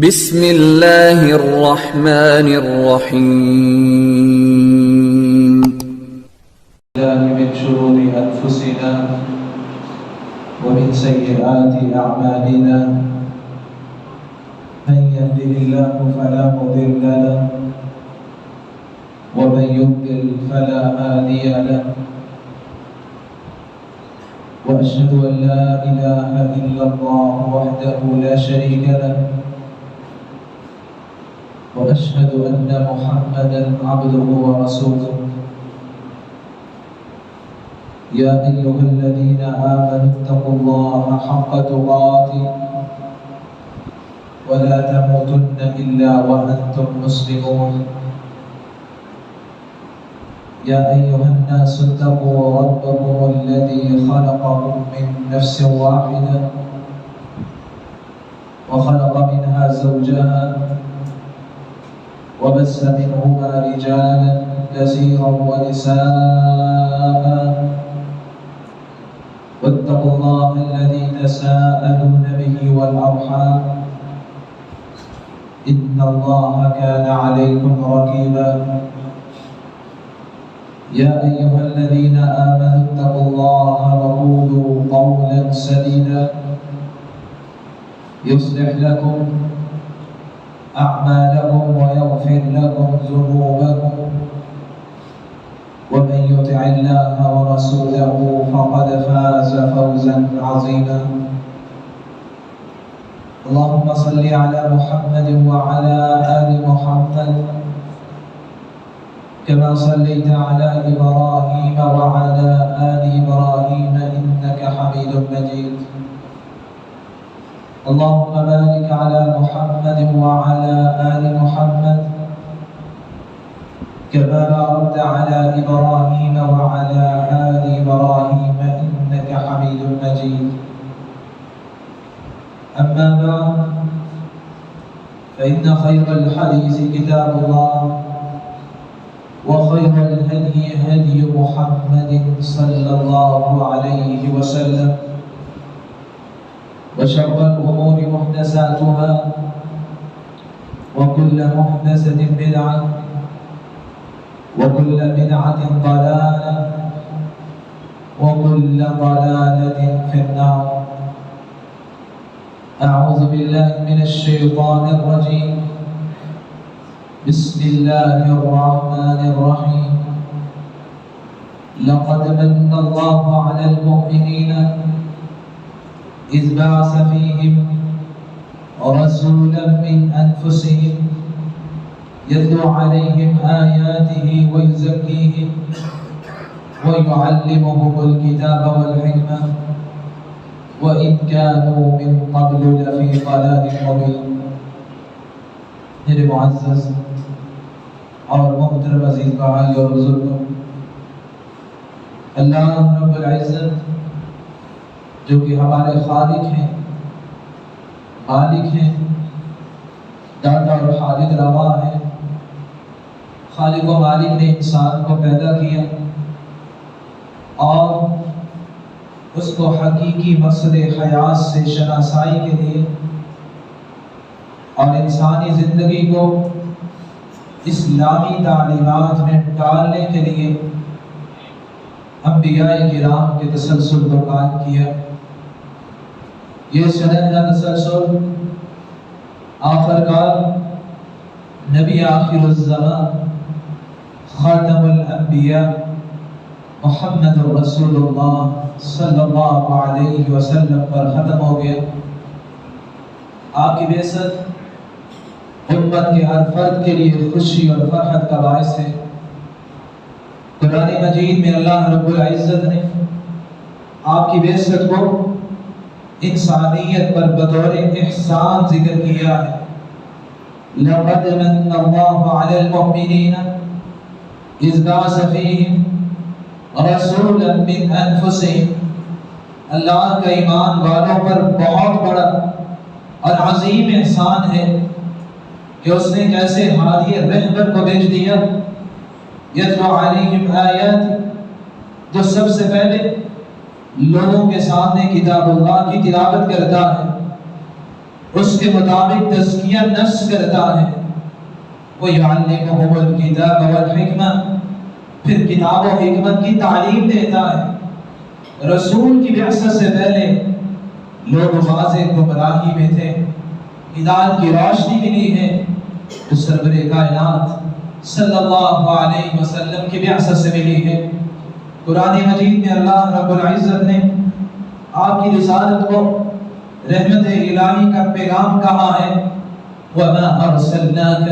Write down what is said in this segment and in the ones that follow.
بسم اللہ الرحمن الرحیم من شرور أنفسنا ومن سيئات أعمالنا من يهده الله فلا مضل له ومن يضلل فلا هادي له وأشهد أن لا إله إلا الله وحده لا شريك له وأشهد أن محمدًا عبده ورسوله يا أيها الذين آمنوا اتقوا الله حق تقاته ولا تموتن إلا وأنتم مسلمون يا أيها الناس اتقوا ربكم الذي خلقكم من نفس واحدة وخلق منها زوجها وبث منهما رجالا كثيرا ونساء واتقوا الله الذي تساءلون به والأرحام إن الله كان عليكم رقيبا يا أيها الذين آمنوا اتقوا الله وقولوا قولا سديدا يصلح لكم أعمالكم ويغفر لكم ذنوبكم ومن يطع الله ورسوله فقد فاز فوزا عظيما اللهم صل على محمد وعلى آل محمد كما صليت على إبراهيم وعلى آل إبراهيم إنك حميد مجيد اللهم بارك على محمد وعلى آل محمد كما باركت على إبراهيم وعلى آل إبراهيم إنك حميد مجيد أما بعد فإن خير الحديث كتاب الله وخير الهدي هدي محمد صلى الله عليه وسلم وشر الأمور محدثاتها وكل محدثة بدعة وكل بدعة ضلالة وكل ضلالة في النار أعوذ بالله من الشيطان الرجيم بسم الله الرحمن الرحيم لقد من الله على المؤمنين إذ بعث فيهم رسولا من أنفسهم يتلو عليهم آياته ويزكيهم ويعلمهم الكتاب والحكمة وإن كانوا من قبل لفي ضلال مبين میرے معزز اور محترم عزیز بھائی اور بزرگوں، اللہ رب العزت جو کہ ہمارے خالق ہیں، مالک ہیں، داتا اور خالق روا ہیں، خالق و مالک نے انسان کو پیدا کیا اور اس کو حقیقی مقصد حیات سے شناسائی کے لیے اور انسانی زندگی کو اسلامی تعلیمات میں ڈالنے کے لیے انبیاء کرام کے تسلسل کو قائم کیا۔ یہ سلسلہ تسلسل آخرکار نبی آخر الزمان خاتم الانبیاء محمد رسول اللہ صلی اللہ علیہ وسلم پر ختم ہو گیا۔ آپ کی بعثت امت کے ہر فرد کے لیے خوشی اور فرحت کا باعث ہے۔ قرآن مجید میں اللہ رب العزت نے آپ کی بعثت کو انسانیت پر بطور احسان ذکر کیا ہے۔ لقد من اللہ علی المؤمنین اذ بعث فیہم رسولا من انفسہم، اللہ کا ایمان والوں پر بہت بڑا اور عظیم احسان ہے کہ اس نے کیسے ہادی رہبر کو بھیج دیا، یتلو علیہم آیات، جو سب سے پہلے لوگوں کے سامنے کتاب اللہ کی تلاوت کرتا ہے، اس کے مطابق تزکیہ نفس کرتا ہے۔ وَيُعَلِّمُهُمُ الْكِتَابَ وَالْحِكْمَةَ، پھر کتاب و حکمت کی تعلیم دیتا ہے۔ رسول کی بعثت سے پہلے لوگ واضح گمراہی میں تھے، ہدایت کی روشنی ملی ہے جو سرور کائنات صلی اللہ علیہ وسلم کی بعثت سے ملی ہے۔ قرآن مجید میں اللہ رب العزت نے آپ کی رسالت کو رحمت الہی کا پیغام کہا ہے، وَمَا أَرْسَلْنَاكَ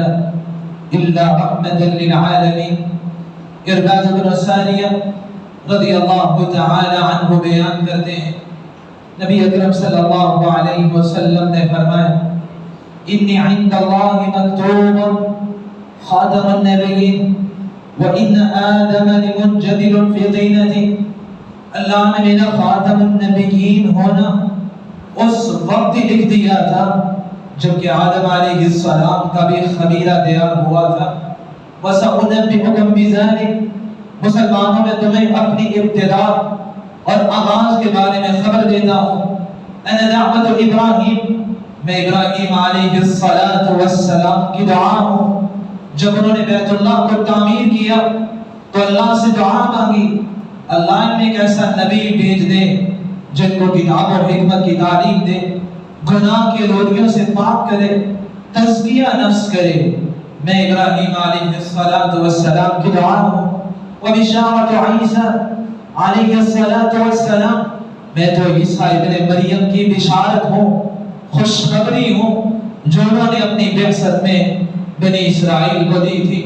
إِلَّا رَحْمَةً لِلْعَالَمِينَ۔ ارباز بن ثانیہ رضی اللہ تعالی عنہ بیان کرتے ہیں، نبی اکرم صلی اللہ علیہ وسلم نے فرمایا، انی عند اللہ مکتوب خاتم النبیین وَإِنَّ آدَمَ لِمُنْجَدِلٌ فِي طِينَتِهِ، اللہ نے میرا خاتم النبیین ہونا اس وقت ہی لکھ دیا تھا جبکہ آدم علیہ السلام کا بھی خمیرہ تیار ہوا تھا۔ وَسَأُنَبِّئُكُم بِذَلِكَ، مسلمانوں میں تمہیں اپنی ابتدا اور آغاز کے بارے میں خبر دیتا ہوں۔ اَنَا دَعْوَةُ ابراہیم، میں ابراہیم علیہ السلام کی دعا ہوں۔ جب انہوں نے بیت اللہ کو تعمیر کیا تو اللہ سے دعا مانگی، اللہ نے ایک ایسا نبی بھیج دے جن کو کتاب اور حکمت کی تعلیم دے، گناہ کے لوریوں سے پاک کرے، تزکیہ نفس کرے۔ میں ابراہیم علیہ السلام کی دعا ہوں۔ وبشارۃ عیسیٰ علیہ السلام، میں تو عیسیٰ ابن مریم کی بشارت ہوں، خوشخبری ہوں جو انہوں نے اپنی بعثت میں بنی اسرائیل کو دی تھی۔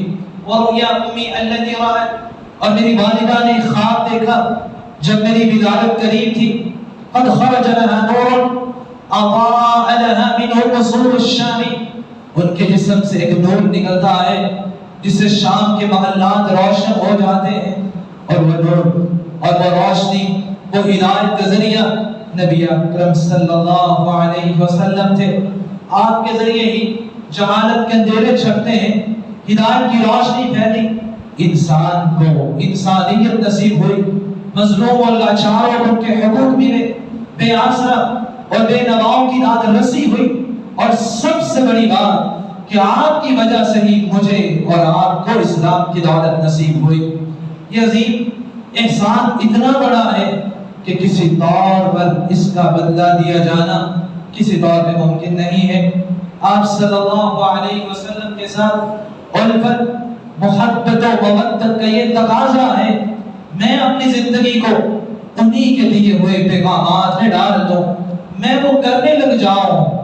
وَرُؤْيَا أُمِّي الَّتِي رَأَتْ، اور میری والدہ نے خواب دیکھا جب میری ولادت قریب تھی۔ قَدْ خَرَجَ لَهَا نُورٌ أَضَاءَ لَهَا مِنْهُ قُصُورُ الشَّامِ، ان کے جسم سے ایک نور نکلتا ہے جس سے شام کے محلات روشن ہو جاتے ہیں، اور وہ نور اور وہ روشنی وہ ہدایت کا ذریعہ نبی اکرم صلی اللہ علیہ وسلم تھے۔ آپ کے ذریعے ہی جہالت کے اندھیرے چھپتے ہیں، ہدایت کی روشنی پھیلی، انسان کو انسانیت نصیب ہوئی، مظلوم اور لاچاروں کو ان کے حقوق ملے، بے آسرا اور بے نواؤں کی داد رسی ہوئی، اور سب سے بڑی بات کہ آپ کی وجہ سے ہی مجھے اور آپ کو اسلام کی دولت نصیب ہوئی۔ یہ عظیم احسان اتنا بڑا ہے کہ کسی طور پر اس کا بدلہ دیا جانا کسی طور پہ ممکن نہیں ہے۔ آپ صلی اللہ علیہ وسلم کے ساتھ الفت، محبت و مودت کا یہ تقاضا ہے، میں اپنی زندگی کو انہی کے لیے ہوئے پیغامات میں ڈال دوں، میں وہ کرنے لگ جاؤں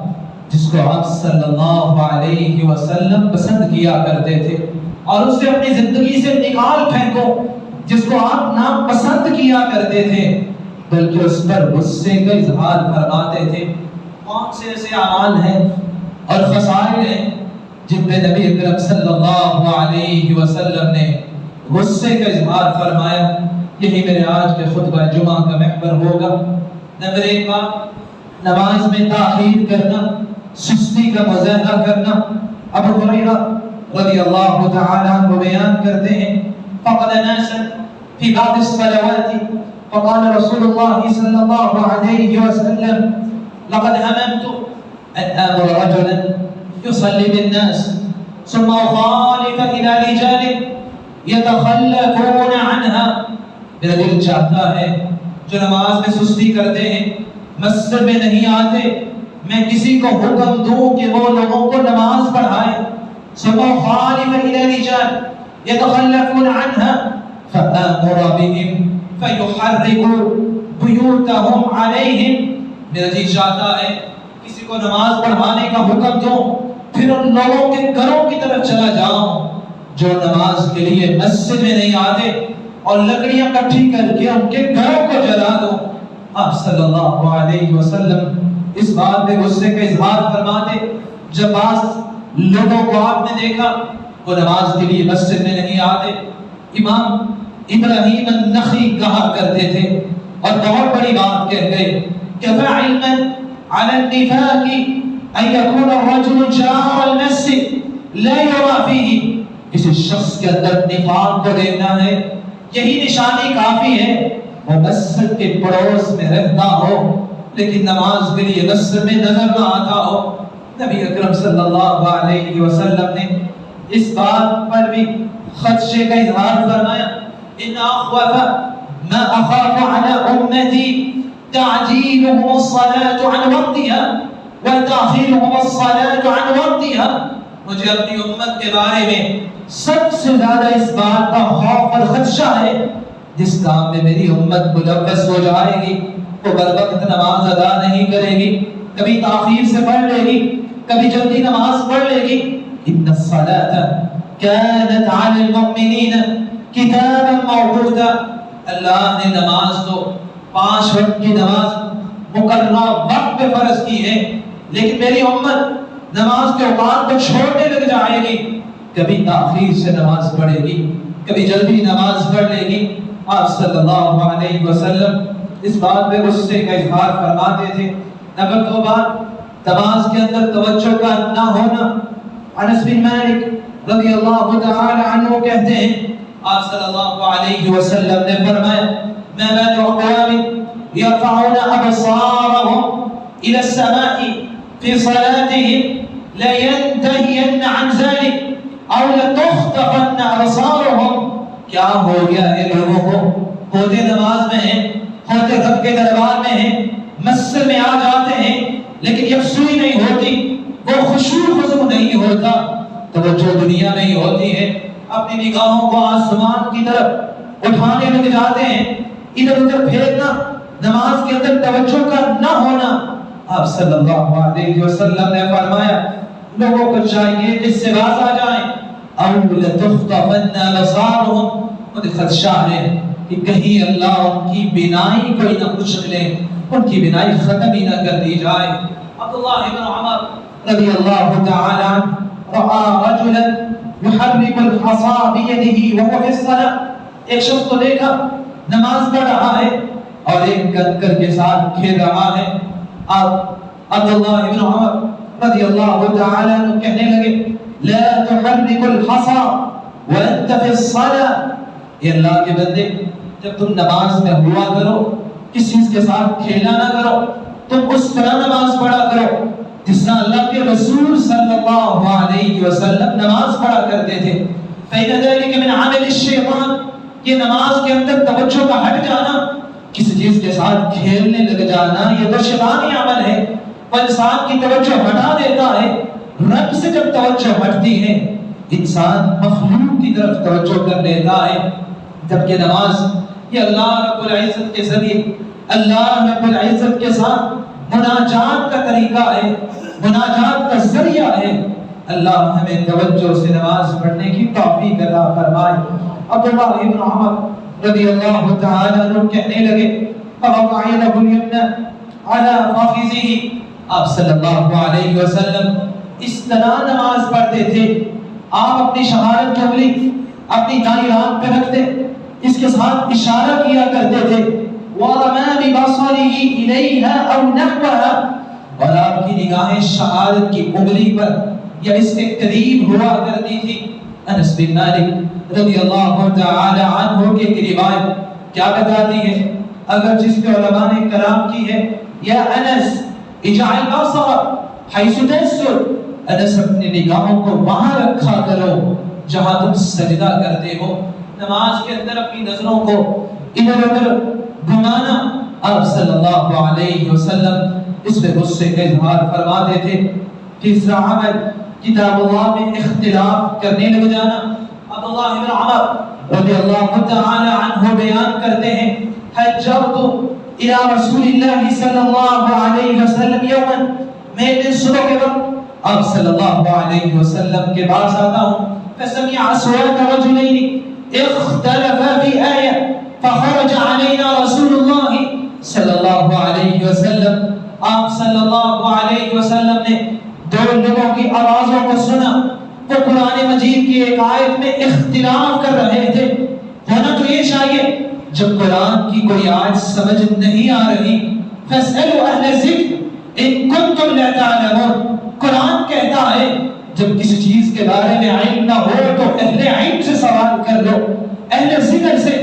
جس کو آپ صلی اللہ علیہ وسلم پسند کیا کرتے تھے، اور اسے اپنی زندگی سے نکال پھینکو جس کو آپ ناپسند کیا کرتے تھے بلکہ اس پر غصے کا اظہار فرماتے تھے۔ کون سے ایسے اعمال ہیں اور خصائل ہیں جن پہ نبی اکرم صلی اللہ علیہ وسلم نے غصے کا اظہار فرمایا؟ یہی میرے آج کے خطبہ جمعہ کا محور ہوگا۔ نمبر ایک بات، نماز میں تاخیر کرنا، سستی کا مظاہرہ کرنا۔ ابو ہریرہ رضی اللہ تعالی عنہ بیان کرتے ہیں، فقد ناسا فی بعض الصلوات فقال رسول اللہ صلی اللہ علیہ وسلم لقد هممت ان امر رجلا يصلي بالناس ثم اخالف الى رجال يتخلفون عنها، میرا دل چاہتا ہے جو نماز میں سستی کرتے ہیں، مسجد میں نہیں آتے، میں کسی کو حکم دوں کہ وہ لوگوں کو نماز پڑھائے، ثم اخالف الى رجال يتخلفون عنها فآمر بهم فيحرقوا بيوتهم عليهم، میرا جی چاہتا ہے کسی کو نماز پڑھانے کا حکم دوں، پھر ان لوگوں کے گھروں کی طرف چلا جاؤں جو نماز کے لیے مسجد میں نہیں آتے، اور لکڑیاں اکٹھی کر کے ان کے گھروں کو جلا دو۔ آپ صلی اللہ علیہ وسلم اس بات پہ غصے کا اظہار فرماتے جب بعض لوگوں کو آپ نے دیکھا وہ نماز کے لیے مسجد میں نہیں آتے۔ امام ابراہیم النخعی کہا کرتے تھے اور بہت بڑی بات کہہ گئے، کفى علما على النفاق ان يكون الرجل جار المسجد لا يرى فيه، کسی شخص کے اندر نفاق کو دیکھنا ہے، یہی نشانی کافی ہے وہ مسجد کے پڑوس میں رہتا ہو لیکن نماز کے لیے مسجد میں نظر نہ آتا ہو۔ نبی اکرم صلی اللہ علیہ وسلم نے اس بات پر بھی خدشے کا اظہار فرمایا، ان اخوف ما اخاف على امتی تعجیلهم الصلاة عن وقتها وتأخيرهم الصلاة عن وقتها۔ مجھے اپنی امت کے بارے میں سب سے زیادہ اس بات کا خوف اور خدشہ ہے جس کام میں میری امت ملوث ہو جائے گی وہ بروقت نماز ادا نہیں کرے گی، کبھی تاخیر سے پڑھ لے گی، کبھی جلدی نماز پڑھ لے گی۔ ان الصلاة كانت على المؤمنين كتابا موقوتا، اللہ نے نماز تو 5 وقت کی نماز مقررہ وقت پہ فرض کی ہے، لیکن میری امت نماز کے اوقات کو چھوڑنے لگ جائے گی، کبھی تاخیر سے نماز پڑھے گی، کبھی جلدی نماز پڑھ لے گی۔ آپ صلی اللہ علیہ وسلم اس بات پہ غصے کا اظہار فرماتے تھے۔ نمبر 2 بات، نماز کے اندر توجہ کا نہ ہونا۔ انس بن مالک رضی اللہ تعالی عنہ کہتے ہیں آپ صلی اللہ علیہ وسلم نے فرمایا، ما بال اقوام يرفعون ابصارهم الى السماء في صلاتهم لا ينتهين عن ذلك او لتخطفن ابصارهم۔ کیا ہو گیا ہے لوگوں کو، ہوتے نماز میں ہیں، ہوتے رب کے دربار میں ہیں، مسجد میں آ جاتے ہیں، لیکن یکسوئی نہیں ہوتی، وہ خشوع خضوع نہیں ہوتا، توجہ دنیا میں ہی ہوتی ہے، اپنی نگاہوں کو آسمان کی طرف اٹھانے لگ جاتے ہیں، ادھر ادھر پھیرنا، نماز کے اندر توجہ کا نہ ہونا۔ آپ صلی اللہ علیہ وسلم نے فرمایا لوگوں کو چاہیے کہ اس سے باز آ جائیں، او لتخطفن ابصارهم، مجھے خدشہ ہے کہ کہیں اللہ ان کی بینائی کو نہ کچل لے، ان کی بینائی ختم ہی نہ کر دی جائے۔ عبداللہ بن عمر رضی اللہ تعالی عنہ رأى رجلا يحرك الحصى بيده وهو في الصلاة، ایک شخص کو دیکھا نماز پڑھ رہا ہے اور ایک کنکر کے ساتھ کھیل رہا ہے۔ آپ عبداللہ بن عمر رضی اللہ تعالی عنہ کہنے لگے لا تحرك الحصى وانت في الصلاة، اے اللہ کے بندے جب تم نماز میں ہوا کرو کس چیز کے ساتھ کھیلا نہ کرو، تم اس طرح نماز پڑھا کرو جس طرح اللہ کے رسول صلی اللہ علیہ وسلم نماز پڑھا کرتے تھے۔ فإن ذلك من عمل الشیطان، یہ نماز کے اندر توجہ کا ہٹ جانا، کسی چیز کے ساتھ کھیلنے لگ جانا، یہ تو شیطانی عمل ہے، وہ انسان کی توجہ ہٹا دیتا ہے۔ رب سے جب توجہ ہٹتی ہے انسان مخلوق کی طرف توجہ کر لیتا ہے، جبکہ نماز یہ اللہ رب العزت کے ذریعے اللہ رب العزت کے ساتھ مناجات کا طریقہ ہے، مناجات کا ذریعہ ہے۔ اللہ ہمیں توجہ سے نماز پڑھنے کی توفیق عطا فرمائے۔ عبداللہ بن عمر رضی اللہ تعالی عنہ کہنے لگے فوضع يده اليمنى على فخذه، آپ صلی اللہ علیہ وسلم اس طرح نماز پڑھتے تھے، آپ اپنی شہادت کی انگلی اپنی دائیں ران پہ رکھتے، اس کے ساتھ اشارہ کیا کرتے تھے، وَرَمَا بِبَصَرِهِ إِلَيْهَا أَوْ نَحْوَهَا، اور آپ کی نگاہیں شہادت کی انگلی پر یا اس کے قریب ہوا کرتی تھی۔ انس بن مالک رضی اللہ تعالی عنہ کی ایک روایت کیا بتاتی ہے، اگر جس پہ علماء نے کلام کی ہے، یا انس اجعل بصرک حیث تسجد، انس اپنی نگاہوں کو وہاں رکھا کرو جہاں تم سجدہ کرتے ہو، نماز کے اندر اپنی نظروں کو ادھر ادھر گھمانا۔ آپ صلی اللہ علیہ وسلم اس پہ غصے کا اظہار فرماتے تھے۔ تیسرا عمل کتاب اللہ میں اختلاف کرنے لگ جانا۔ عبداللہ بن عمر رضی اللہ تعالی عنہ بیان کرتے ہیں حجرت الى رسول اللہ صلی اللہ علیہ وسلم یوما، میں دن صبح کے وقت آپ صلی اللہ علیہ وسلم کے پاس آتا ہوں، فسمع اصوات رجلین اختلفا فی آیہ فخرج علینا رسول اللہ صلی اللہ علیہ وسلم، آپ صلی اللہ علیہ وسلم نے دو لوگوں کی آوازوں کو سنا، وہ قرآن مجید کی ایک آیت میں اختلاف کر رہے تھے۔ ہونا تو یہ چاہیے جب قرآن کی کوئی آیت سمجھ نہیں آ رہی، فاسألوا اہل ذکر ان کنتم لا تعلمون، قرآن کہتا ہے جب کسی چیز کے بارے میں علم نہ ہو تو اہل علم سے سوال کر لو، اہل ذکر سے،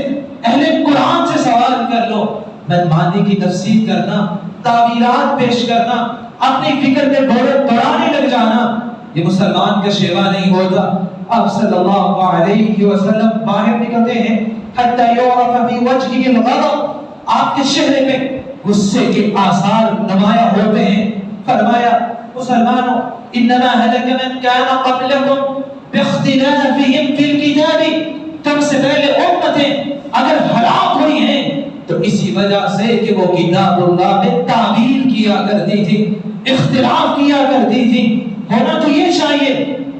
اہل قرآن سے سوال کر لو۔ منمانی کی تفسیر کرنا، تعبیرات پیش کرنا، اپنی فکر میں دوڑانے لگ جانا، یہ مسلمان کا شیوا نہیں ہوتا۔ آپ صلی اللہ علیہ وسلم باہر نکلتے ہیں، حتی یعرف فی وجہہ الغضب، آپ کے چہرے پہ غصے کے آثار نمایاں ہوتے ہیں۔ فرمایا مسلمانوں انما ہلک من کان قبلکم باختلافہم فی الکتاب، تم سے پہلے امتیں اگر ہلاک ہوئی ہیں تو اسی وجہ سے کہ وہ کتاب اللہ میں تعویل کیا کرتی تھی، اختلاف کیا کرتی تھی۔ ہونا تو یہ چاہیے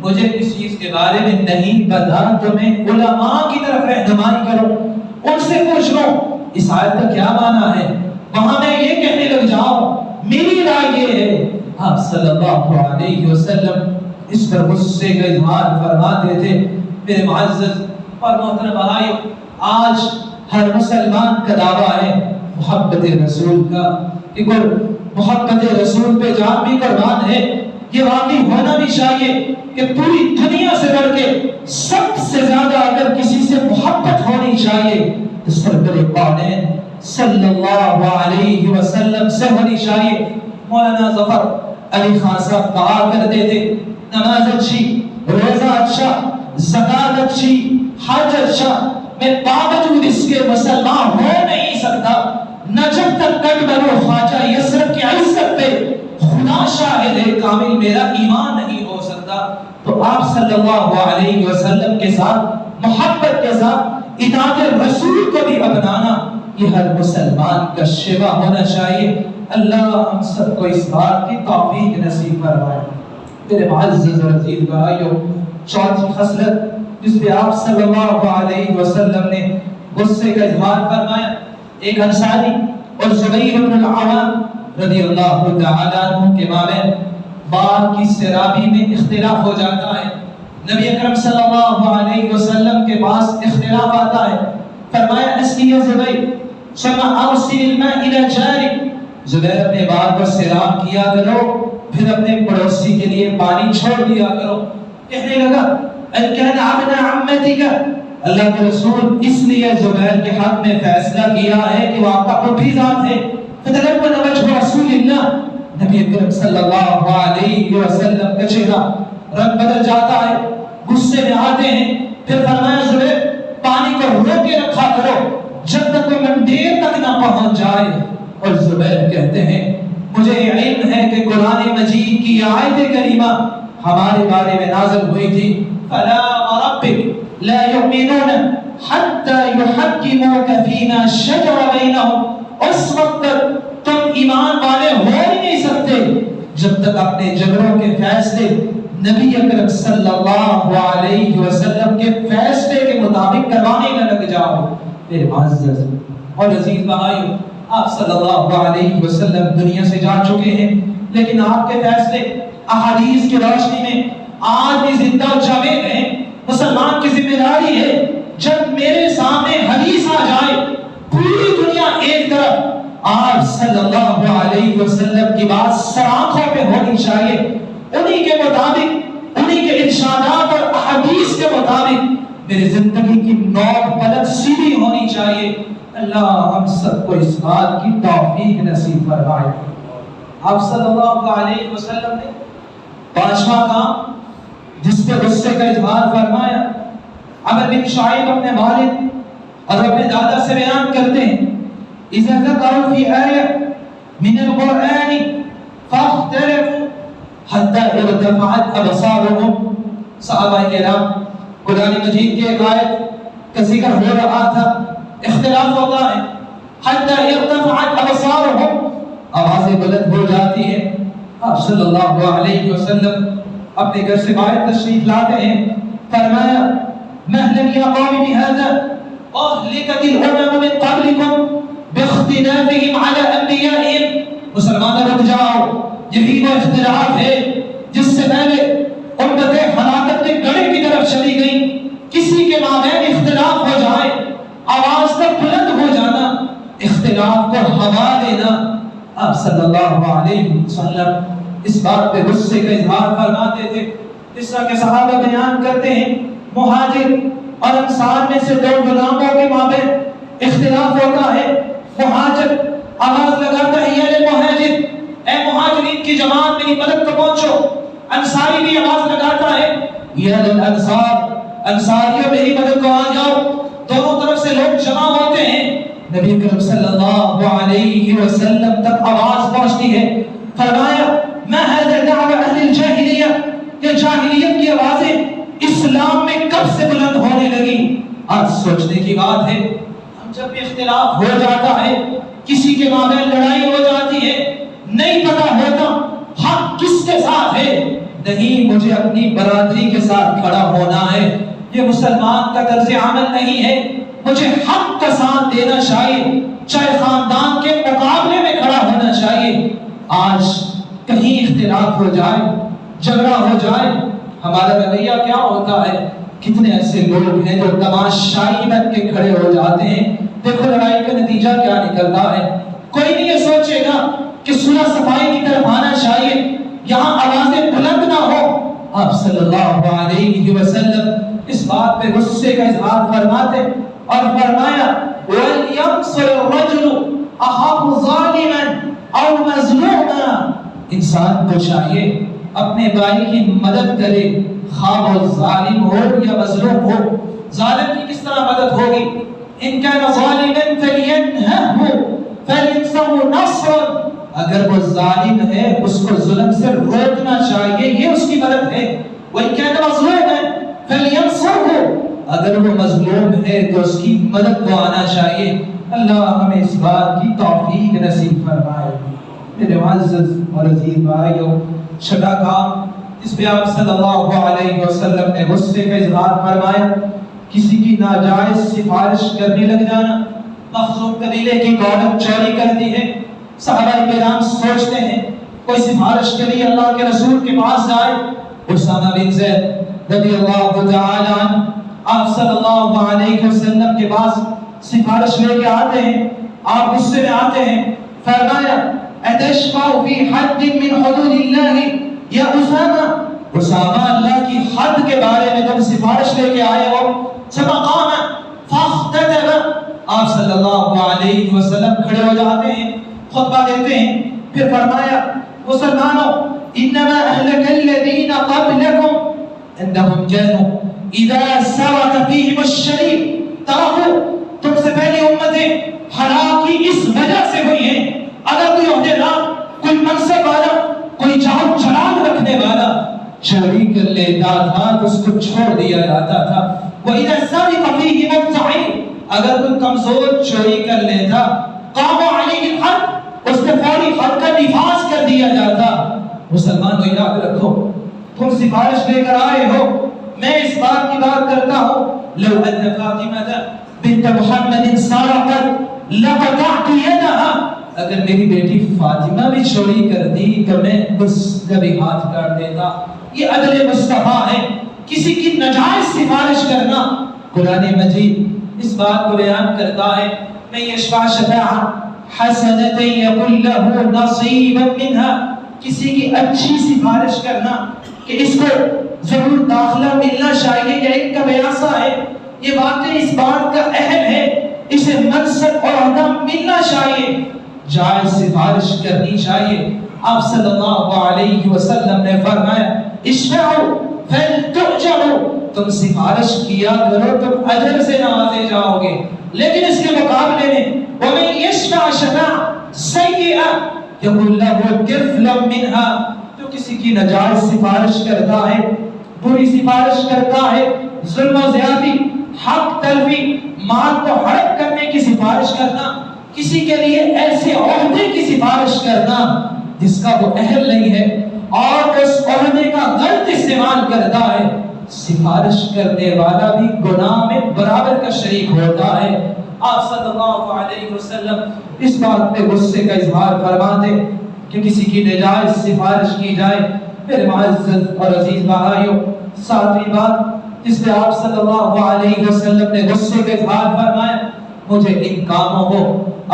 مجھے کس چیز کے بارے میں نہیں پتا تو میں علماء کی طرف رہنمائی کروں، ان سے پوچھ لوں اس آیت کا کیا معنی ہے، وہاں میں یہ کہنے لگ جاؤں میری رائے یہ ہے۔ آپ صلی اللہ علیہ وسلم اس پر غصے کا اظہار فرماتے تھے۔ میرے معزز اور محترم بھائیو، آج ہر مسلمان کا دعویٰ ہے محبت رسول کا، کہ محبت رسول پہ جان بھی قربان ہے۔ یہ واقعی ہونا بھی چاہیے کہ پوری دنیا سے بڑھ کے سب سے زیادہ اگر کسی سے محبت ہونی چاہیے تو سرور کونین صلی اللہ علیہ وسلم سے ہونی چاہیے۔ مولانا ظفر علی خان صاحب کہا کرتے تھے نماز اچھی، روزہ اچھا، زکات اچھی، حج اچھا، میں باوجود اس کے مسلمان ہو نہیں سکتا نہ جب تک کٹ بنو خواجہ یسرف کی عزت پہ خدا شاہد ہے کامل میرا ایمان نہیں ہو سکتا۔ تو آپ صلی اللہ علیہ وسلم کے ساتھ محبت کے ساتھ اطاعت رسول کو بھی اپنانا یہ ہر مسلمان کا شیوا ہونا چاہیے۔ اللہ ہم سب کو اس بات کی توفیق نصیب فرمائے۔ میرے معزز اور عزیز بھائیو، چوتھی خصلت جس پہ آپ صلی اللہ علیہ وسلم نے غصے کا اظہار فرمایا، ایک انصاری اور زبیر بن العوام رضی اللہ تعالیٰ عنہ کے مابین بار کی سرابی میں اختلاف ہو جاتا ہے۔ نبی اکرم صلی اللہ علیہ وسلم کے پاس اختلاف آتا ہے، فرمایا اسقی یا زبیر ثم ارسل الماء الى جارک، زبیر اپنے بار پر سیراب کیا کرو پھر اپنے پڑوسی کے لیے پانی چھوڑ دیا کرو۔ کہنے لگا ان کان ابن عمتک، اللہ کے رسول اس لیے زبیر کے حق میں فیصلہ کیا ہے کہ وہ آپ کا پھوپھی ذات ہے۔ فتلون وجه رسول اللہ، نبی اکرم صلی اللہ علیہ وسلم کا چہرہ رنگ بدل جاتا ہے، غصے میں آتے ہیں۔ پھر فرمایا زبیر پانی کو روک کے رکھا کرو جب تک وہ مندیر تک نہ پہنچ جائے۔ اور زبیر کہتے ہیں مجھے علم ہے کہ قرآن مجید کی آیت کریمہ ہمارے بارے میں نازل ہوئی تھی، فلا وربک لا یؤمنون حتی یحکموک فیما شجر بینہم، اس وقت تک تم ایمان والے ہو ہی نہیں سکتے جب تک اپنے جھگڑوں کے فیصلے نبی اکرم صلی اللہ علیہ وسلم کے فیصلے کے مطابق کروانے نہ لگ جاؤ۔ میرے معزز اور عزیز بھائیو، آپ صلی اللہ علیہ وسلم دنیا سے جا چکے ہیں، لیکن آپ کے فیصلے احادیث کی روشنی میں آج بھی زندہ و جاوید ہیں۔ مسلمان کی ذمہ داری ہے جب میرے سامنے حدیث آ جائے پوری دنیا ایک طرف، آپ صلی اللہ علیہ وسلم کی بات سراخوں پہ ہونی چاہیے، انہی کے مطابق، انہی کے ارشادات اور احادیث کے مطابق میری زندگی کی نوک پلک سیدھی ہونی چاہیے۔ اللہ ہم سب کو اس بات کی توفیق نصیب فرمائے۔ آپ صلی اللہ علیہ وسلم نے پانچواں کام جس پہ غصے کا اظہار فرمایا، عمر بن شعیب اپنے والد اور اپنے دادا سے بیان کرتے ہیں اذا ذکروا فی آیہ من القرآن فاختلفوا حتی ارتفعت ابصارهم، صحابہ کرام قرآن مجید کی ایک آیت کا ذکر ہو رہا تھا، اختلاف ہوتا ہے، حتی ارتفعت ابصارهم، آوازیں بلند ہو جاتی ہیں۔ آپ صلی اللہ علیہ وسلم اپنے گھر سے باہر تشریف لاتے ہیں، فرمایا مہلا یا قوم بهذا اهلكت الامم من قبلكم باختلافهم على انبیائهم، مسلمانوں رک جاؤ، یہی وہ اختلاف ہے جس سے پہلے امتیں ہلاکت کے گڑھے کی طرف چلی گئیں۔ کسی کے مابین اختلاف ہو جائے، آواز کا بلند ہو جانا، اختلاف کو ہوا دینا، آپ صلی اللہ علیہ وسلم اس بات پہ غصے کا اظہار فرماتے تھے۔ اس طرح کے صحابہ بیان کرتے ہیں مہاجر اور انصار میں سے دو غلاموں کے مابین اختلاف ہوتا ہے، مہاجر آواز لگاتا ہے یا مہاجر، اے مہاجرین کی جماعت میری مدد کو پہنچو. انصاری بھی آواز لگاتا ہے یا للانصار، انصاریوں میری مدد کو آ جاؤ. دونوں طرف سے لوگ جمع ہوتے ہیں. نبی کریم صلی اللہ علیہ وسلم تک آواز پہنچتی ہے. فرمایا ما هذا دعوة اہل الجاہلیہ، یہ جاہلیت کی آوازیں اسلام میں کب سے بلند ہونے لگی؟ آج سوچنے کی بات ہے. ہم جب بھی اختلاف ہو جاتا ہے، کسی کے مابین لڑائی ہو جاتی ہے، نہیں پتا ہوتا حق کس کے ساتھ ہے. نہیں، مجھے اپنی برادری کے ساتھ کھڑا ہونا ہے. یہ مسلمان کا طرز عمل نہیں ہے. مجھے حق کا ساتھ دینا چاہیے، چاہے خاندان کے مقابلے میں کھڑا ہونا چاہیے. آج کہیں اختلاف ہو جائے، جھگڑا ہو جائے، ہمارا رویہ کیا ہوتا ہے؟ کتنے ایسے لوگ ہیں جو تماشائی بن کے کھڑے ہو جاتے ہیں. دیکھو لڑائی کا نتیجہ کیا نکلتا ہے. کوئی نہیں یہ سوچے گا کہ صلح صفائی کی طرف آنا چاہیے، یہاں آوازیں بلند نہ ہو. آپ صلی اللہ علیہ وسلم اس بات پہ غصے کا اظہار فرماتے اور فرمایا وَلْيَنْصُرِ الرَّجُلُ أَخَاهُ ظَالِمًا أَوْ مَظْلُومًا. انسان کو چاہیے اپنے بھائی کی مدد کرے، خواہ وہ ظالم ہو یا مظلوم ہو. ظالم کی کس طرح مدد ہوگی؟ ان كان ظالما فلينهه فلينصره نصرا. اگر وہ ظالم ہے اس کو ظلم سے روکنا چاہیے، یہ اس کی مدد ہے. وَإِن كَانَ مَظْلُومًا فَلْيَنصُرْهُ. اگر وہ مظلوم ہے تو اس کی مدد کو آنا چاہیے. اللہ ہمیں اس بات کی توفیق نصیب فرمائے. میرے معزز اور عزیز بھائیو، چھٹا کام اس پہ آپ صلی اللہ علیہ وسلم نے غصے کا اظہار فرمایا، کسی کی ناجائز سفارش کرنے لگ جانا. مخزوم قبیلے کی عورت چوری کرتی ہے. صحابہ کرام سوچتے ہیں کوئی سفارش کے لیے اللہ کے رسول کے پاس جائے. اسامہ بن زید رضی اللہ تعالی عنہ آپ صلی اللہ علیہ وسلم کے پاس سفارش لے کے آتے ہیں. آپ غصے میں آتے ہیں. فرمایا اتشفع فی حد من حدود اللہ یا اسامہ. اسامہ اللہ کی حد کے بارے میں تم سفارش لے کے آئے ہو. فقام فاختتب. آپ صلی اللہ علیہ وسلم کھڑے ہو جاتے ہیں، خطبہ دیتے ہیں. پھر فرمایا مسلمانوں انما اهلك الذين قبلكم انهم كانوا اذا سرق فيهم الشريف تركوا. تم سے پہلی امتیں ہلاکی اس وجہ سے ہوئی ہیں، اگر کوئی عہدیدار، کوئی منصب والا، کوئی جان جلال رکھنے والا چوری کر لیتا تھا تو اس کو چھوڑ دیا جاتا تھا. وَإِذَا سَرِقَ فِيهِ مُبْتَعِينَ. اگر کوئی کمزور چوری کر لیتا قام علیہ الحد، اس پہ فوری حد کا نفاذ کر دیا جاتا. مسلمانوں یاد رکھو، تم سفارش لے کر آئے ہو، میں اس بات کی بات کرتا ہوں لو ان فاطمہ بنت محمد سرقت لقطعت يدها. اگر میری بیٹی فاطمہ بھی چوری کرتی تو میں اس کا بھی ہاتھ کاٹ دیتا. یہ عدل مصطفیٰ ہے. کسی کی ناجائز سفارش کرنا، قرآن مجید اس بات کو بیان کرتا ہے میں یشفع شفاعۃ حسنۃ یکن لہ نصیب منها. کسی کی اچھی سفارش کرنا کہ اس کو ضرور داخلہ ملنا چاہیے، یا ایک کا بیاسا ہے، یہ واقعی اس بات کا اہم ہے، اسے منصب اور عہدہ ملنا چاہیے، جائز سفارش کرنی چاہیے. آپ صلی اللہ علیہ وسلم نے فرمایا اشفعوا فلتؤجروا. تم سفارش کیا کرو، تم اجر سے نوازے جاؤ گے. لیکن اس کے مقابلے میں ومن یشفع شفاعۃ سیئۃ یکن لہ کفل منها. جو کسی کی ناجائز سفارش کرتا ہے، بری سفارش کرتا ہے، ظلم و زیادتی، حق تلفی، مال کو ہڑپ کرنے کی سفارش کرنا، کسی کے لیے ایسے عہدے کی سفارش کرنا جس کا وہ اہل نہیں ہے اور اس عہدے کا غلط استعمال کرتا ہے، سفارش کرنے والا بھی گناہ میں برابر کا شریک ہوتا ہے. آپ صلی اللہ علیہ وسلم اس بات پہ غصے کا اظہار فرماتے کہ کسی کی ناجائز سفارش کی جائے. میرے معزز اور عزیز بھائیو، ساتویں بات جس پہ آپ صلی اللہ علیہ وسلم نے غصے کا اظہار فرمایا، مجھے ان کاموں کو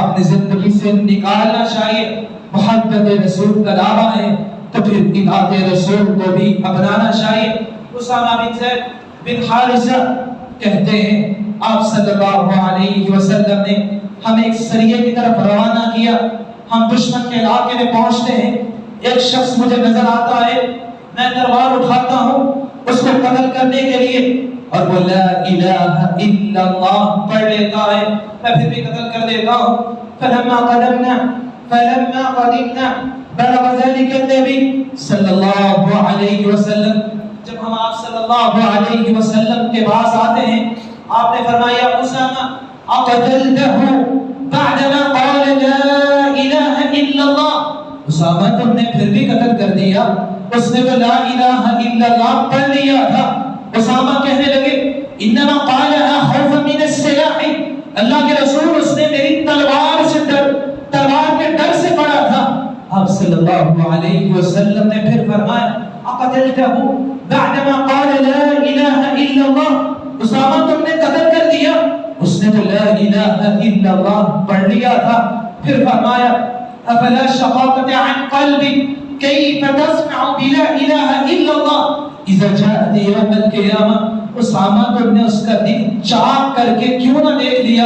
اپنی زندگی سے نکالنا چاہیے. محبت رسول کا دعویٰ ہے تو پھر اطاعت رسول کو بھی اپنانا چاہیے. اسامہ بن زید بن حارثہ کہتے ہیں آپ صلی اللہ علیہ وسلم نے ہمیں ایک سریے کی طرف روانہ کیا. ہم دشمن کے علاقے میں پہنچتے ہیں. ایک شخص مجھے نظر آتا ہے، میں تلوار اٹھاتا ہوں اس کو قتل کرنے کے لیے، اور وہ لا الہ الا اللہ پڑھ لیتا ہے، میں پھر بھی قتل کر دیتا ہوں۔ فلما قدمنا بلغ ذلك النبي صلی اللہ علیہ وسلم، جب ہم آپ صلی اللہ علیہ وسلم کے پاس آتے ہیں، آپ نے فرمایا اسامہ اقتلته بعدما قال لا الہ الا اللہ، اسامہ تم نے پھر بھی قتل کر دیا، اس نے تو لا الہ الا اللہ پڑھ لیا تھا۔ اسامہ کہنے لگے انما قالها خوفا من السلاح، اللہ کے رسول اس نے میری تلوار سے ڈر، تلوار کے ڈر سے پڑھا تھا۔ آپ صلی اللہ علیہ وسلم نے پھر فرمایا اقتلته بعدما قال لا الہ الا اللہ، اسامہ تم نے قتل کر دیا، اس نے تو لا الہ الا اللہ پڑھ لیا تھا۔ پھر فرمایا افلا شقاقت عن قلبی کیف تسمع بلا الہ الا اللہ اذا جاءت یوم القیامہ، اسامہ تم نے اس کا دل چاک کر کے کیوں نہ دیکھ لیا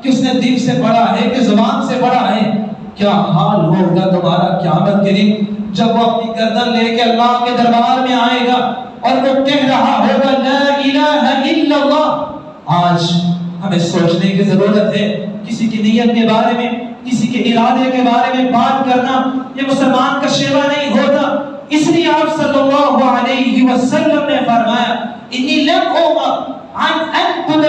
کہ اس نے دل سے پڑھا ہے کہ زبان سے پڑھا ہے؟ کیا حال ہوگا تمہارا قیامت کے دن جب وہ اپنی گردن لے کے اللہ کے دربار میں آئے گا اور وہ کہہ رہا ہوگا لا الہ الا اللہ۔ آج ہمیں سوچنے کی ضرورت ہے، کسی کی نیت کے بارے میں، کسی کے ارادے کے بارے میں بات کرنا یہ مسلمان کا شیوا نہیں ہوتا۔ اس لیے آپ صلی اللہ علیہ وسلم نے فرمایا انی لم امر عن انقل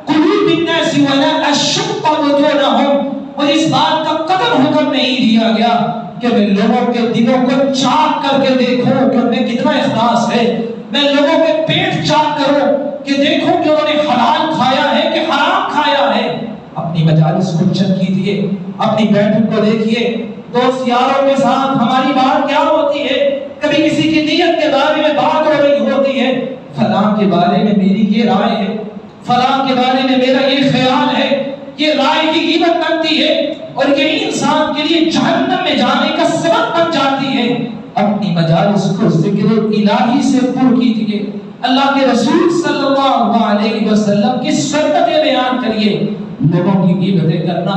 قلوب الناس ولا اشق بطونهم، اور اس بات کا قدر حکم نہیں دیا گیا کہ میں لوگوں کے دلوں کو چاک کر کے دیکھوں کہ ان میں کتنا اخلاص ہے، میں لوگوں کے پیٹ چاک کروں کہ دیکھوں کہ انہوں نے حلال کھایا ہے کہ حرام کھایا ہے۔ اپنی مجالس کو چیک کیجیے، اپنی بیٹھک کو دیکھیے، دوست یاروں کے ساتھ ہماری بات کیا ہوتی ہے؟ کبھی کسی کی نیت کے بارے میں بات ہو رہی ہوتی ہے، فلاں کے بارے میں میری یہ رائے ہے، فلاں کے بارے میں میرا یہ خیال ہے، یہ رائے کی قیمت بنتی ہے اور یہی انسان کے لیے جہنم میں جانے کا سبب بن جاتی ہے۔ اپنی مجالس کو ذکر الہی سے پر کیجیے، اللہ کے رسول صلی اللہ علیہ وسلم کی سنتیں بیان کریے۔ لوگوں کی غیبتیں کرنا،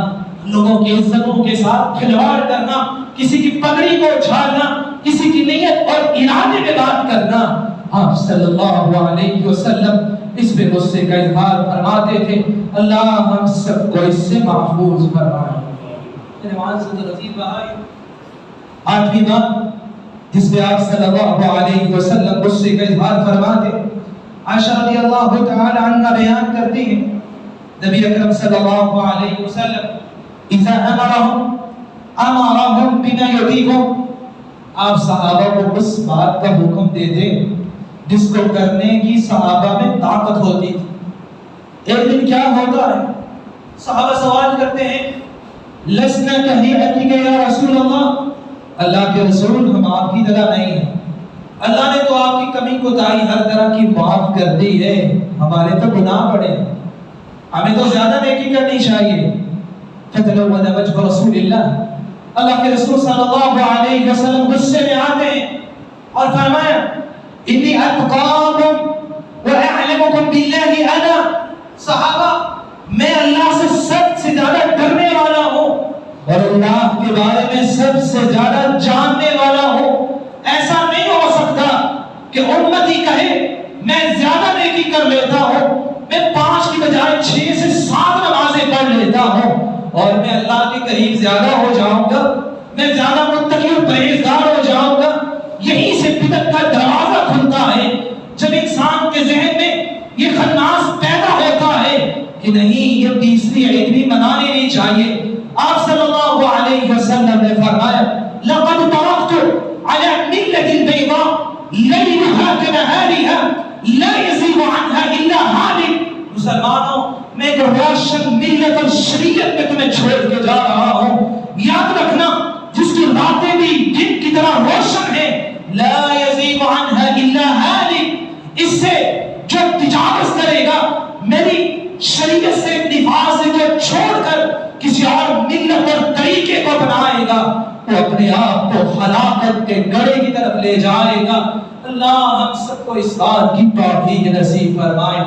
لوگوں کی عزتوں کے ساتھ کھلواڑ کرنا، کسی کی پگڑی کو اچھالنا، کسی کی نیت اور ارادے میں بات کرنا، آپ صلی اللہ علیہ وسلم اس پہ غصے کا اظہار فرماتے تھے۔ اللہ ہم سب کو اس سے محفوظ فرمائے۔ آٹھویں بات جس پہ آپ صلی اللہ علیہ وسلم غصے کا اظہار فرماتے، عائشہ رضی اللہ تعالی عنہ بیان کرتی ہیں نبی اکرم صلی اللہ علیہ وسلم اذا امرهم بما يريهم، آپ صحابہ کو اس بات کا حکم دے دیں جس کو کرنے کی صحابہ میں طاقت ہوتی تھی۔ ایک دن کیا ہوتا ہے، صحابہ سوال کرتے ہیں لسنا کہیئتک یا رسول اللہ، اللہ کے رسول ہم آپ کی طرح نہیں ہیں، اللہ نے تو آپ کی کمی کوتاہی ہر طرح کی معاف کر دی ہے، ہمارے تو گناہ بڑے ہیں، ہمیں تو زیادہ نیکی کرنی چاہیے۔ فتلون وجه رسول اللہ، اللہ کے رسول صلی اللہ علیہ وسلم غصے میں آتے ہیں اور فرمایا انی اتقاکم واعلمکم باللہ انا، صحابہ میں اللہ سے سب سے زیادہ ڈرنے والا ہوں اور اللہ کے بارے میں سب سے زیادہ جاننے والا ہوں۔ ایسا نہیں ہو سکتا کہ امتی کہے میں زیادہ نیکی کر لیتا ہوں، میں 5 کی بجائے 6 سے 7 نمازیں پڑھ لیتا ہوں اور میں اللہ کے قریب زیادہ ہو جاؤں گا، میں زیادہ متقی اور پرہیزگار ہو جاؤں گا۔ یہیں سے بدعت کا دروازہ کھلتا ہے جب انسان کے ذہن میں یہ خناس پیدا ہوتا ہے کہ نہیں یہ تیسری عید بھی منانی نہیں چاہیے۔ آپ صلی اللہ علیہ وسلم نے فرمایا لقد ترکت علی ملۃ البیضاء لیلها کنہارها لا یزیغ عنها الا ہالک، مسلمانوں میں جو روشن ملت اور شریعت میں تمہیں چھوڑ کے جا رہا ہوں، یاد رکھنا جس کی راتیں بھی دن کی طرح روشن ہیں، لا یزیغ عنها الا ہالک، اس سے جو تجاوز کرے گا میری شریعت سے نفاذ سے جو چھوڑ کر کسی اور ملت اور طریقے کو بنائے گا وہ اپنے آپ کو ہلاکت کے گڑھے کی طرف لے جائے گا۔ اللہ ہم سب کو اس بات کی توفیق نصیب فرمائے۔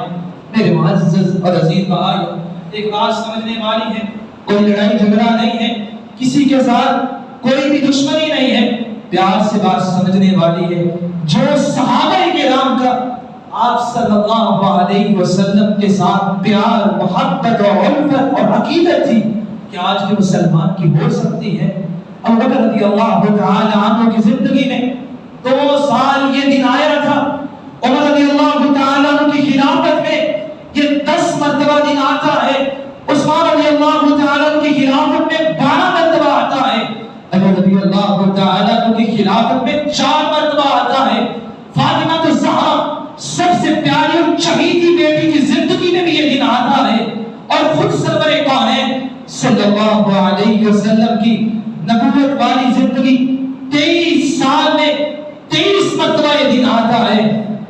میرے معزز اور عزیز بھائیو، ایک بات سمجھنے والی ہے، کوئی لڑائی جھگڑا نہیں ہے، کسی کے ساتھ کوئی بھی دشمنی نہیں ہے، پیار سے بات سمجھنے والی ہے. جو صحابہ کرام کا آپ صلی اللہ علیہ وسلم کے ساتھ پیار، محبت اور الفت اور عقیدت تھی کہ آج کے مسلمان کی ہو سکتی ہے. ابو بکر رضی اللہ تعالی عنہ کی زندگی میں 2 سال یہ دن آیا تھا. عمر رضی اللہ تعالی عنہ کی خلافت میں یہ 10 مرتبہ دن آتا ہے. عثمان رضی اللہ تعالی عنہ کی خلافت میں 12 مرتبہ آتا ہے. علی رضی اللہ تعالی عنہ کی خلافت میں 4 مرتبہ آتا ہے. فاطمہ الزہرا سب سے پیاری اور چہیتی بیٹی کی زندگی میں بھی یہ دن آتا ہے. اور خود سرور کونین صلی اللہ علیہ وسلم کی نبوت والی زندگی 23 سال میں 23 مرتبہ یہ دن آتا ہے.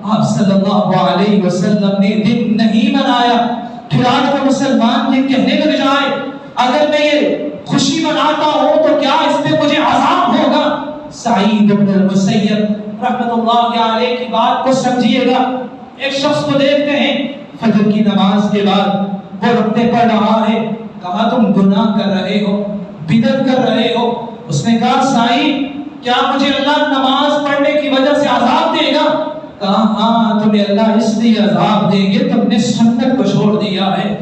آپ صلی اللہ علیہ وسلم نے دن نہیں منایا. پھر آج کا مسلمان یہ کہنے لگ جائے اگر میں یہ خوشی مناتا ہوں تو کیا اس پہ مجھے عذاب ہوگا. سعید بن المسیب رحمت اللہ علیہ کی بات کو سمجھیے گا. ایک شخص کو دیکھتے ہیں فجر کی نماز کے بعد وہ رکعتیں پڑھ رہا ہے. کہا تم گناہ کر رہے ہو، بدعت کر رہے ہو. اس نے کہا سعید کیا مجھے اللہ نماز پڑھنے کی وجہ سے عذاب دے گا؟ کہا ہاں تمہیں اللہ اس لیے عذاب دیں گے تم نے سنت کو چھوڑ دیا ہے.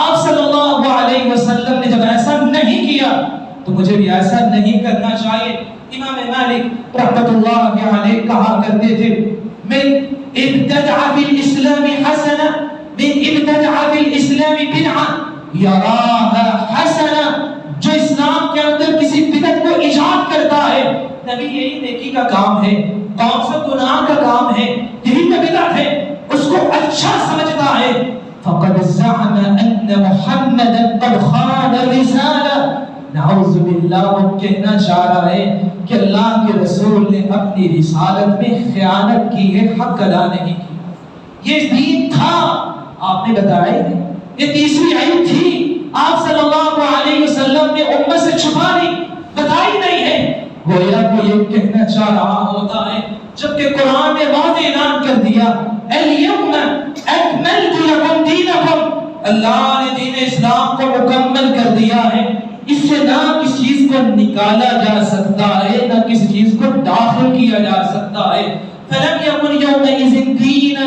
آپ صلی اللہ علیہ وسلم نے جب ایسا نہیں کیا تو مجھے بھی ایسا نہیں کرنا چاہیے. امام مالک رحمت اللہ علیہ کہا کرتے تھے من ابتدع فی الاسلام حسنہ من ابتدع فی الاسلام بدعہ یراها حسنہ. جو اسلام کے اندر کسی بدعت کو ایجاد کرتا ہے نبی یہی نیکی کا کام ہے، کون سا گناہ کا کام ہے، یہی تو بدعت ہے، اس کو اچھا سمجھتا ہے. فقد زعم ان محمدا قد خان الرسالہ. نعوذ باللہ وہ کہنا چاہ رہا ہے کہ اللہ کے رسول نے اپنی رسالت میں خیانت کی ہے، حق ادا نہیں کیا. یہ دین تھا آپ نے بتایا، یہ تیسری عید تھی آپ صلی اللہ علیہ وسلم نے امت سے چھپا نہیں بتائی نہیں ہے. گویا کو یہ کہنا چاہ رہا ہوتا ہے جبکہ قرآن نے واضح اعلان کر دیا الیوم اکملت لکم دینکم. اللہ نے دین اسلام کو مکمل کر دیا ہے. اس سے نہ کسی چیز کو نکالا جا سکتا ہے نہ کسی چیز کو داخل کیا جا سکتا ہے. فلم یکن یومئذ دینا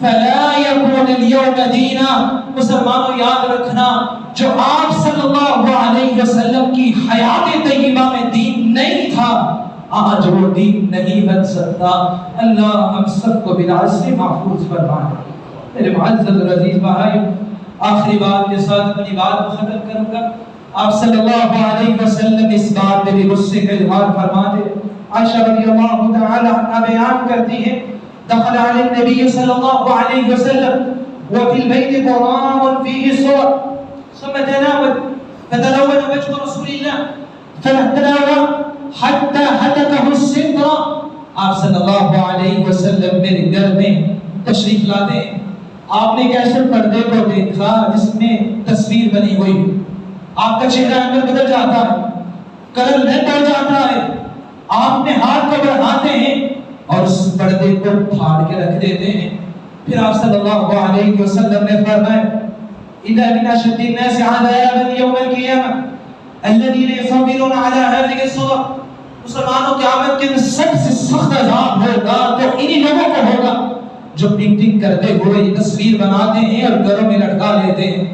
فلا یکون اليوم دینا. مسلمانوں یاد رکھنا جو آپ صلی اللہ علیہ وسلم کی حیات طیبہ میں دین نہیں تھا آج وہ دین نہیں بن سکتا. اللہ ہم سب کو بدعت سے محفوظ فرمائے. میرے معزز اور عزیز بھائی آخری بات کے ساتھ اپنی بات کو ختم کروں گا. آپ صلی اللہ علیہ وسلم اس بات میں بھی غصے کا اظہار فرماتے. عائشہ رضی اللہ تعالی عنہا بیان کرتی ہے دخل علی النبی صلی اللہ علیہ وسلم وفي البيت قرآن فيه صور ثم فتلون وجه رسول الله فاهتدى حتى هتكه الستر. آپ صلی اللہ علیہ وسلم میرے گھر میں تشریف لاتے ہیں. آپ نے ایک ایسے پردے کو دیکھا جس میں تصویر بنی ہوئی. آپ کا چہرہ اندر بدل جاتا ہے، کلر نہ پڑ جاتا ہے. آپ نے ہاتھ کو بڑھاتے ہیں اور اس پردے کو پھاڑ کے رکھ دیتے ہیں. پھر آپ صلی اللہ علیہ وسلم نے فرمایا اذا من اشد الناس عذابا يوم القيامه الذين يصبرون على هذه الصور. مسلمانوں قیامت کے سب سے سخت عذاب ہوگا تو انہی لوگوں کو ہوگا جو پینٹنگ کرتے ہوئے یہ تصویر بناتے ہیں اور گھروں میں لٹکا لیتے ہیں.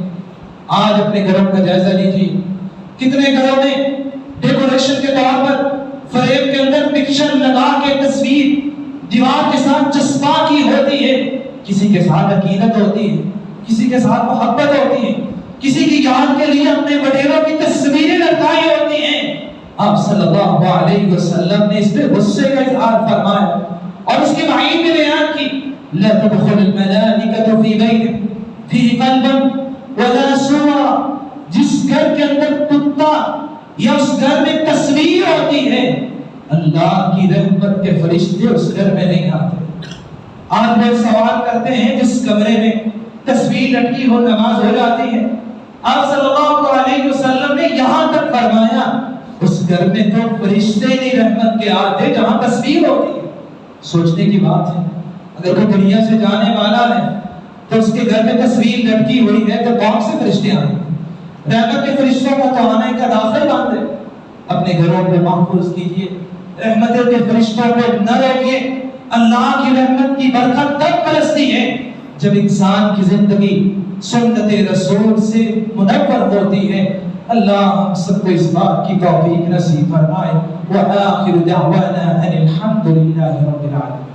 آج اپنے گھروں کا جائزہ لیجیے. کتنے گھروں میں ڈیکوریشن کے طور پر فریم کے اندر پکچر لگا کے تصویر دیوار کے ساتھ چسپا کی ہوتی ہے. کسی کے ساتھ عقیدت ہوتی ہے، کسی کے ساتھ محبت ہوتی ہے، کسی کی یاد کے لیے اپنے وڈیروں کی تصویریں لگائی ہوتی ہیں. آپ صلی اللہ علیہ وسلم نے اس پہ غصے کا اظہار فرمایا اور اس کی وعید میں بیان کی لا تدخل الملائکۃ فی بیت فیہ قلب ولا صور. جس گھر کے اندر کتا یا اس گھر میں تصویر ہوتی ہے اللہ کی رحمت کے فرشتے اس گھر میں نہیں آتے. آج لوگ سوال کرتے ہیں جس کمرے میں تصویر لٹکی ہو نماز ہو جاتی ہے. آپ صلی اللہ علیہ وسلم نے یہاں تک فرمایا اس گھر میں تو فرشتے نہیں رحمت کے آتے جہاں تصویر ہوتی ہے. سوچنے کی بات ہے اگر کوئی دنیا سے جانے والا ہے تو اس کے گھر میں تصویر لٹکی ہوئی ہے تو کون سے فرشتے آئیں؟ رحمت کے فرشتوں کا تو آنے کا راستہ بند ہے. اپنے گھروں کو محفوظ کیجیے، رحمتوں کے فرشتوں کو نہ روکیے. اللہ کی رحمت کی برکت تب برستی ہے جب انسان کی زندگی سنت رسول سے منور ہوتی ہے. اللہ ہم سب کو اس بات کی توفیق نصیب فرمائے. وآخر دعوانا ان الحمد للہ رب العالمین.